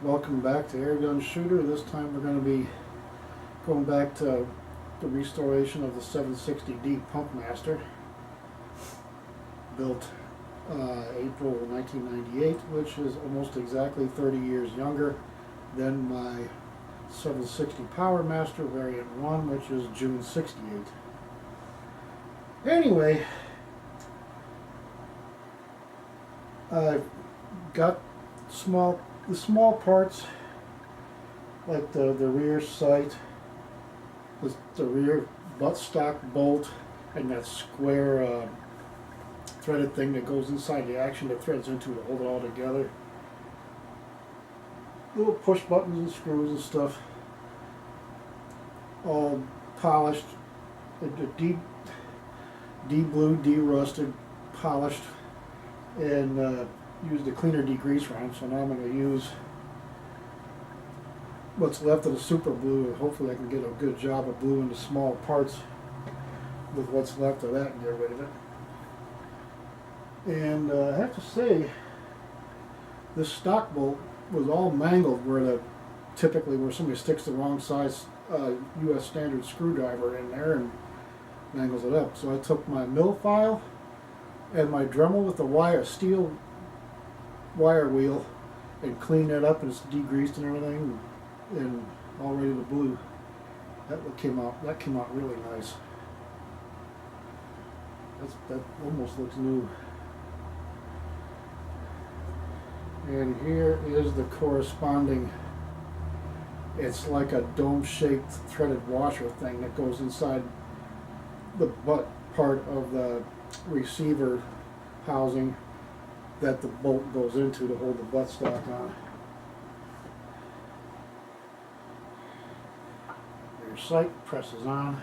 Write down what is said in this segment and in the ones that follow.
Welcome back to Airgun Shooter. This time we're going to be going back to the restoration of the 760D Pumpmaster, built April 1998, which is almost exactly 30 years younger than my 760 Power Master Variant 1, which is June 68. Anyway, I've got the small parts, like the rear sight, the rear buttstock bolt, and that square threaded thing that goes inside the action that threads into to hold it all together. Little push buttons and screws and stuff, all polished, de-blued, de-rusted, polished, and used a cleaner degrease round. So now I'm going to use what's left of the super blue, and hopefully I can get a good job of bluing the small parts with what's left of that and get rid of it. And I have to say, this stock bolt was all mangled typically where somebody sticks the wrong size U.S. standard screwdriver in there and mangles it up. So I took my mill file and my Dremel with the steel wire wheel and cleaned it up, and it's degreased and everything, and all ready to blue. That came out really nice. That almost looks new. And here is the corresponding, it's like a dome-shaped threaded washer thing that goes inside the butt part of the receiver housing that the bolt goes into to hold the buttstock on. Your sight presses on.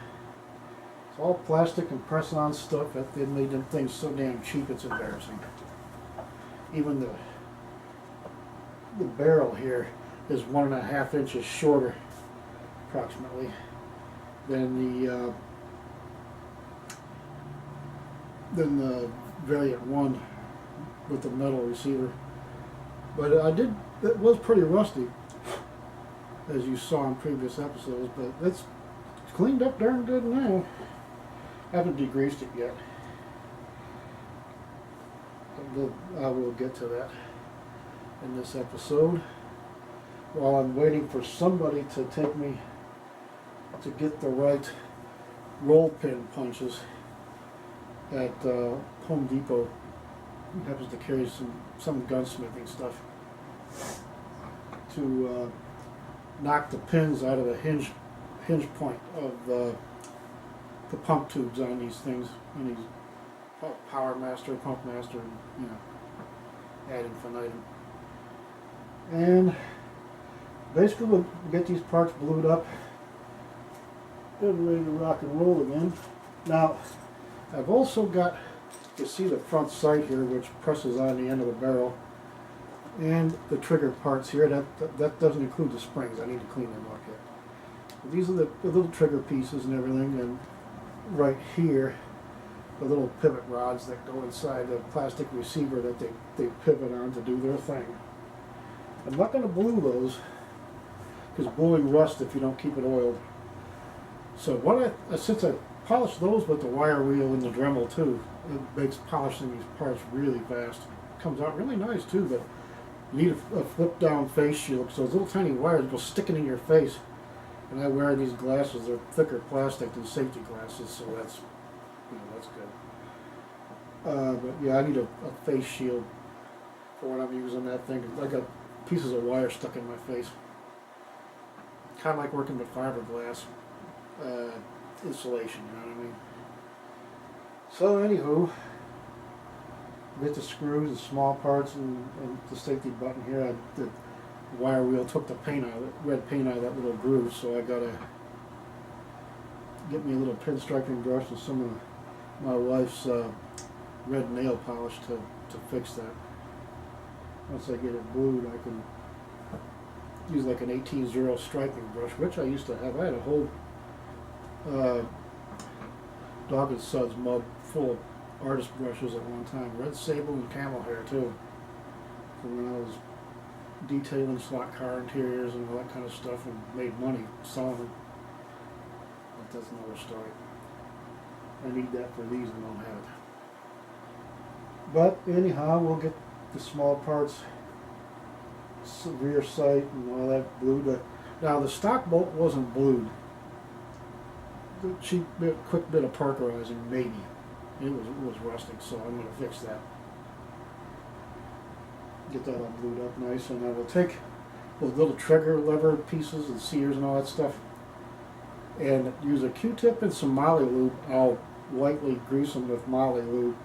It's all plastic and press-on stuff. They made them things so damn cheap it's embarrassing. Even the barrel here is 1.5 inches shorter, approximately, than the Variant 1 with the metal receiver. But it was pretty rusty, as you saw in previous episodes, but it's cleaned up darn good now. Haven't degreased it yet. I will get to that in this episode. While I'm waiting for somebody to take me to get the right roll pin punches at Home Depot. He happens to carry some gunsmithing stuff to knock the pins out of the hinge point of the pump tubes on these things, on these Power Master, Pump Master, ad infinitum. And basically we'll get these parts blued up and ready to rock and roll again. Now, I've also got, you see the front sight here, which presses on the end of the barrel, and the trigger parts here. That doesn't include the springs. I need to clean them up yet. But these are the little trigger pieces and everything, and right here, the little pivot rods that go inside the plastic receiver that they pivot on to do their thing. I'm not going to blue those, because bluing rust if you don't keep it oiled. So since I polished those with the wire wheel and the Dremel too, it makes polishing these parts really fast. It comes out really nice too, but you need a flip down face shield, so those little tiny wires go sticking in your face. And I wear these glasses, they're thicker plastic than safety glasses, so that's good. But yeah, I need a face shield for when I'm using that thing. I got pieces of wire stuck in my face. Kind of like working with fiberglass insulation, you know what I mean? So anywho, get the screws and small parts and the safety button here. The wire wheel took the paint out, red paint out of that little groove, so I gotta get me a little pinstriping brush and some of my wife's red nail polish to fix that. Once I get it blued, I can use like an 18-0 striping brush, which I used to have. I had a whole Dog and Suds mug full of artist brushes at one time. Red sable and camel hair too. From when I was detailing slot car interiors and all that kind of stuff, and made money selling them. But that's another story. I need that for these and don't have it. But anyhow, we'll get the small parts, rear sight and all that blued. Now the stock bolt wasn't blued. The cheap bit, quick bit of parkerizing, maybe. It was rusting, so I'm going to fix that. Get that all blued up nice, and I will take those little trigger lever pieces and sears and all that stuff, and use a Q-tip and some Molly lube. I'll lightly grease them with Molly lube.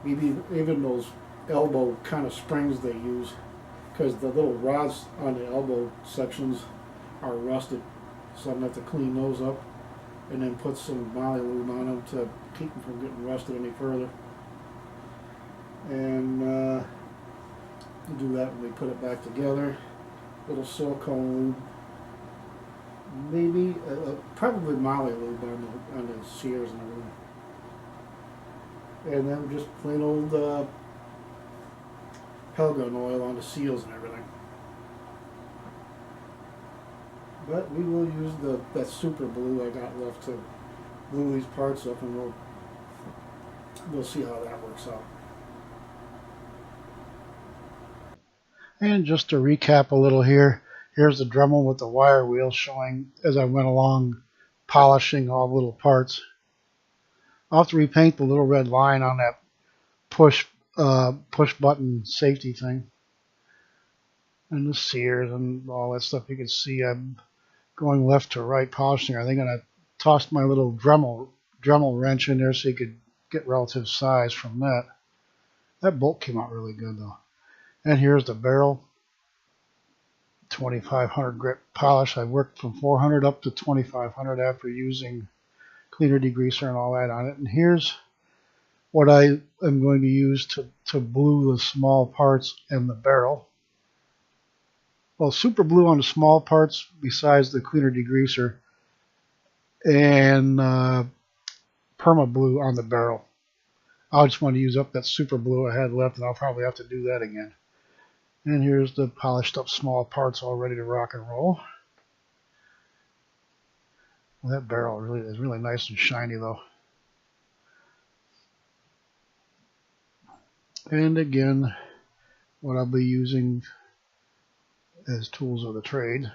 Maybe even those elbow kind of springs they use, because the little rods on the elbow sections are rusted, so I'm going to have to clean those up and then put some Molly lube on them to keep them from getting rusted any further. And we'll do that when we put it back together. Little silicone lube, maybe probably Molly lube on the sears and everything. And then just plain old Airgun oil on the seals and everything. But we will use that super glue I got left to glue these parts up, and we'll see how that works out. And just to recap a little here, here's the Dremel with the wire wheel showing as I went along, polishing all the little parts. I'll have to repaint the little red line on that push button safety thing, and the sears and all that stuff. You can see I'm going left to right polishing. I think I'm gonna toss my little Dremel wrench in there so you could get relative size from that. That bolt came out really good though. And here's the barrel, 2500 grit polish. I worked from 400 up to 2500 after using cleaner degreaser and all that on it. And here's what I am going to use to blue the small parts and the barrel. Well, super blue on the small parts besides the cleaner degreaser, and perma blue on the barrel. I just want to use up that super blue I had left, and I'll probably have to do that again. And here's the polished up small parts all ready to rock and roll. Well, that barrel really is really nice and shiny though. And again, what I'll be using as tools of the trade. At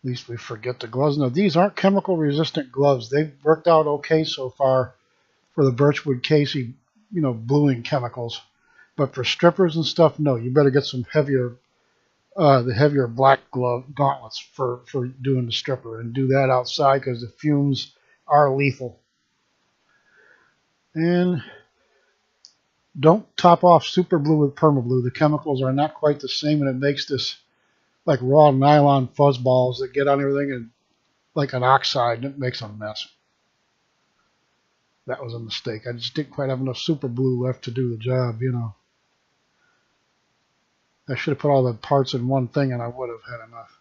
least we forget the gloves. Now these aren't chemical resistant gloves. They've worked out okay so far for the Birchwood Casey, bluing chemicals. But for strippers and stuff, no. You better get some heavier, the heavier black gauntlets for doing the stripper, and do that outside because the fumes are lethal. And don't top off super blue with perma blue. The chemicals are not quite the same, and it makes this like raw nylon fuzz balls that get on everything, and like an oxide, and it makes a mess. That was a mistake. I just didn't quite have enough super blue left to do the job, I should have put all the parts in one thing and I would have had enough.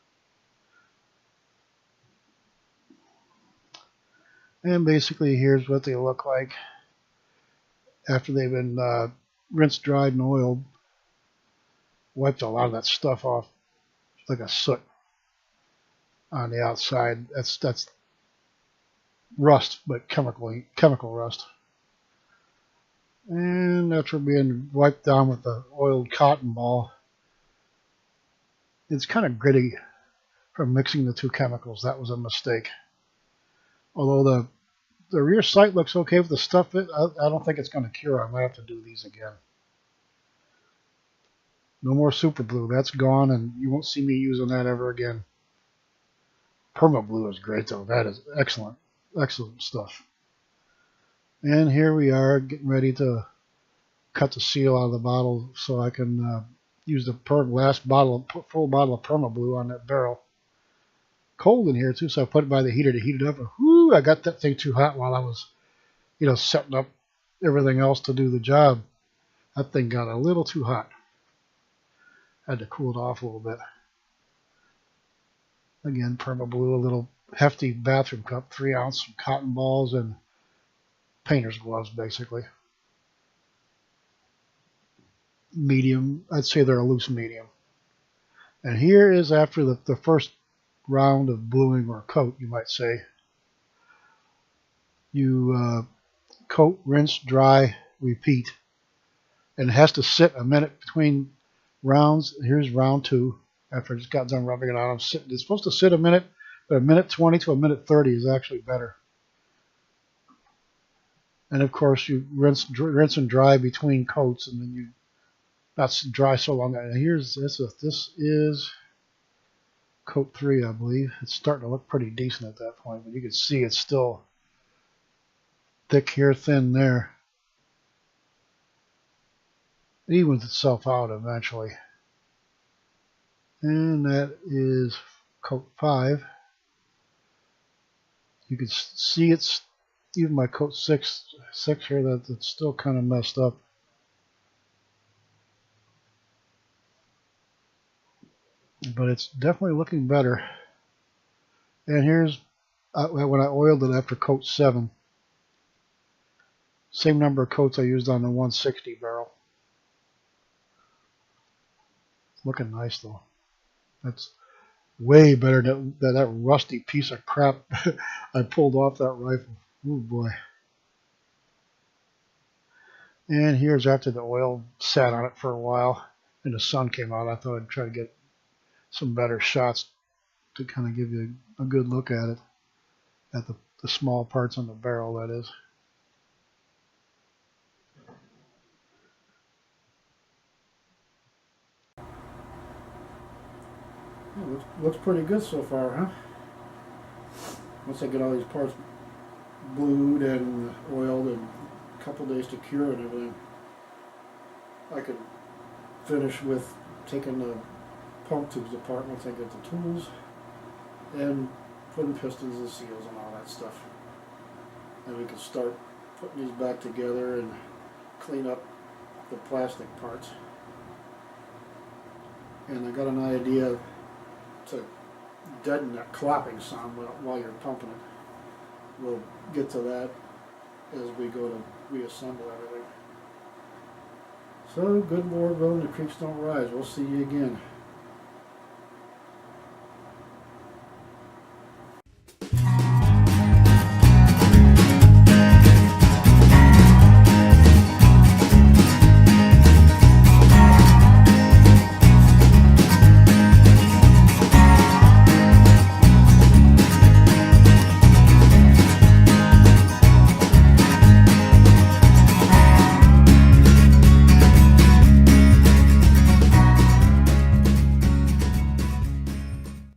And basically here's what they look like after they've been rinsed, dried, and oiled. Wiped a lot of that stuff off like a soot on the outside. That's rust, but chemical rust. And after being wiped down with the oiled cotton ball, it's kind of gritty from mixing the two chemicals. That was a mistake. Although the rear sight looks okay with the stuff, I don't think it's going to cure. I might have to do these again. No more super blue. That's gone, and you won't see me using that ever again. Perma blue is great, though. That is excellent. Excellent stuff. And here we are getting ready to cut the seal out of the bottle so I can use the last full bottle of perma blue on that barrel. Cold in here too, so I put it by the heater to heat it up. And whoo, I got that thing too hot while I was, setting up everything else to do the job. That thing got a little too hot. Had to cool it off a little bit. Again, perma blue, a little hefty bathroom cup, 3 ounce, some cotton balls, and painter's gloves, basically. medium. I'd say they're a loose medium. And here is after the first round of bluing or coat, you might say. You coat, rinse, dry, repeat. And it has to sit a minute between rounds. Here's round 2. After I just got done rubbing it on, it's supposed to sit a minute, but a minute 20 to a minute 30 is actually better. And of course, you rinse and dry between coats, and then you not dry so long. And here's this is coat 3, I believe. It's starting to look pretty decent at that point, but you can see it's still thick here, thin there. It evens itself out eventually. And that is coat 5. You can see it's even my coat 6 here, that it's still kind of messed up. But it's definitely looking better. And here's when I oiled it after coat 7. Same number of coats I used on the 160 barrel. Looking nice though. That's way better than that rusty piece of crap I pulled off that rifle. Oh boy. And here's after the oil sat on it for a while and the sun came out. I thought I'd try to get some better shots to kind of give you a good look at it, at the small parts on the barrel, that is. Yeah, looks pretty good so far, huh? Once I get all these parts blued and oiled and a couple days to cure and everything, I could finish with taking the pump tubes apart once I get the tools and putting pistons and seals and all that stuff. And we can start putting these back together and clean up the plastic parts. And I got an idea to deaden that clapping sound while you're pumping it. We'll get to that as we go to reassemble everything. So, good Lord willing, the creeks don't rise. We'll see you again.